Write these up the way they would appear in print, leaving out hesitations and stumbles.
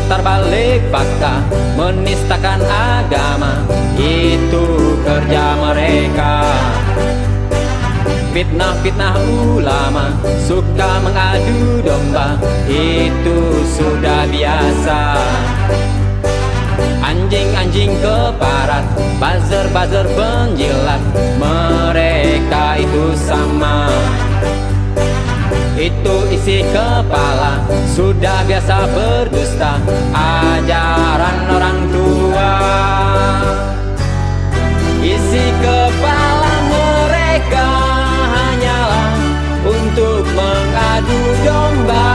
Putar balik fakta, menistakan agama, itu kerja mereka. Fitnah-fitnah ulama, suka mengadu domba, itu sudah biasa. Anjing-anjing keparat, buzzer-buzzer penjilat, mereka itu sama. Itu isi kepala, sudah biasa berdusta, ajaran orang tua. Isi kepala mereka hanyalah untuk mengadu domba,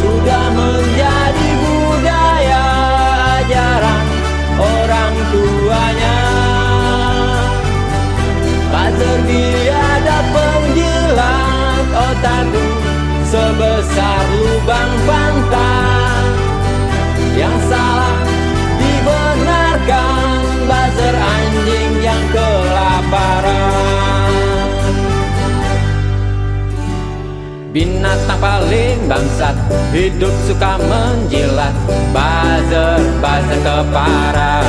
sudah menjadi budaya ajaran orang tuanya. Buzzer biadab penjilat otakku sebesar lubang pantai. Yang salah dibenarkan, buzzer anjing yang kelaparan. Binatang paling bangsat, hidup suka menjilat, buzzer keparat.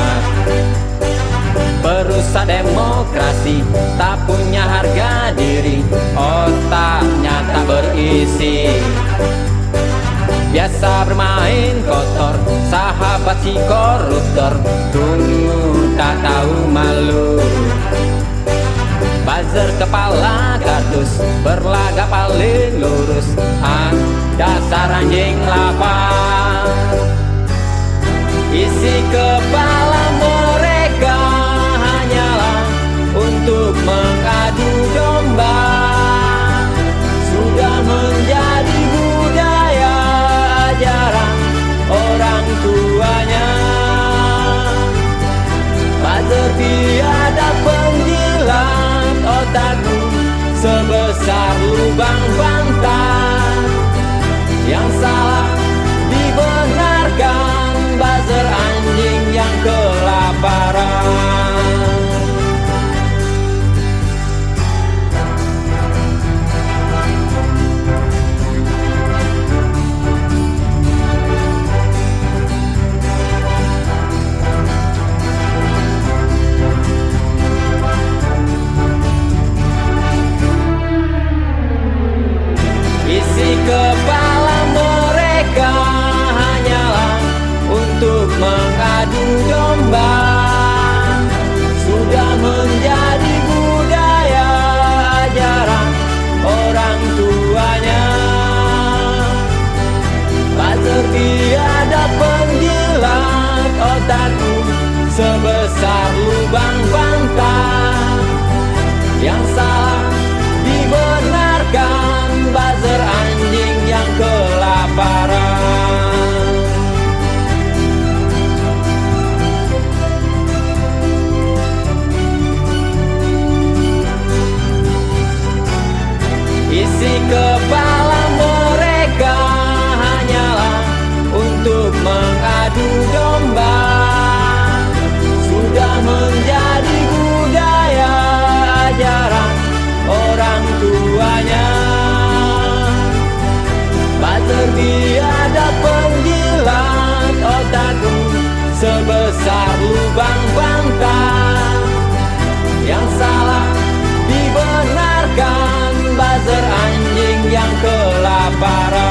Perusak demokrasi, tak punya harga diri, otaknya tak berisi. Biasa bermain kotor, sahabat si koruptor, tunggu tak tahu malu. Buzzer kepala kardus, berlagak paling lurus, dasar anjing lapar. Isi kepala mereka hanyalah untuk mengadu domba, sudah menjadi budaya ajaran orang tuanya. Buzzer biadab penjilat otakku sebesar lubang pantai. Yang salah dibenarkan, buzzer anjing yang kelaparan. Isi kepala mereka hanyalah untuk mengadu domba, sudah menjadi budaya ajaran orang tuanya. Buzzer biadab penjilat otakku sebesar lubang pantai. Yang salah dibenarkan, buzzer anjing yang kelaparan. Isi kepala mereka hanyalah untuk mengadu domba, sudah menjadi budaya ajaran orang tuanya. Buzzer biadab penjilat otakku sebesar lubang pantai. Yang salah dibenarkan, buzzer anjing yang kelaparan.